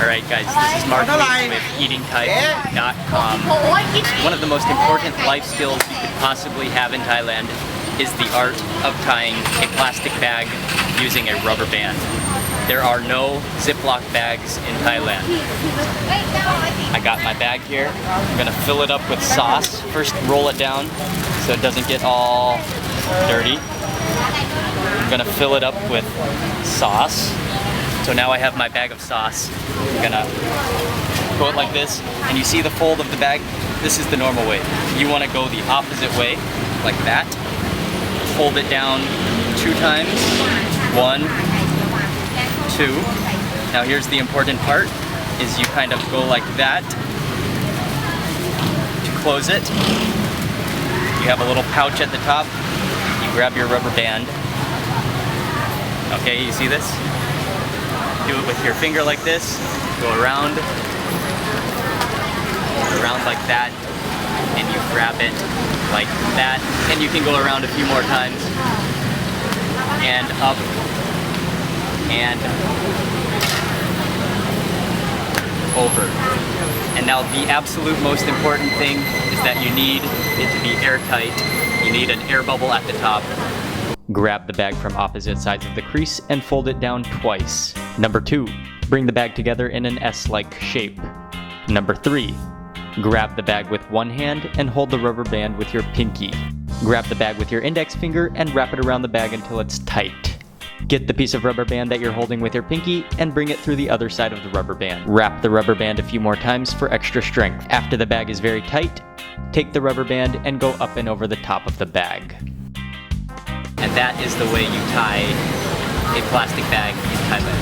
Alright guys, this is Mark with eatingthai.com. One of the most important life skills you could possibly have in Thailand is the art of tying a plastic bag using a rubber band. There are no Ziplock bags in Thailand. I got my bag here. I'm gonna fill it up with sauce. First roll it down so it doesn't get all dirty. I'm gonna fill it up with sauce. So now I have my bag of sauce. I'm gonna go it like this, and you see the fold of the bag? This is the normal way. You wanna go the opposite way, like that. Fold it down 2 times. 1, 2. Now here's the important part, is you kind of go like that to close it. You have a little pouch at the top. You grab your rubber band. Okay, you see this? Do it with your finger like this, go around like that, and you grab it like that, and you can go around a few more times, and up, and over. And now the absolute most important thing is that you need it to be airtight. You need an air bubble at the top. Grab the bag from opposite sides of the crease and fold it down twice. Number 2, bring the bag together in an S-like shape. Number 3, grab the bag with one hand and hold the rubber band with your pinky. Grab the bag with your index finger and wrap it around the bag until it's tight. Get the piece of rubber band that you're holding with your pinky and bring it through the other side of the rubber band. Wrap the rubber band a few more times for extra strength. After the bag is very tight, take the rubber band and go up and over the top of the bag. And that is the way you tie a plastic bag in Thailand.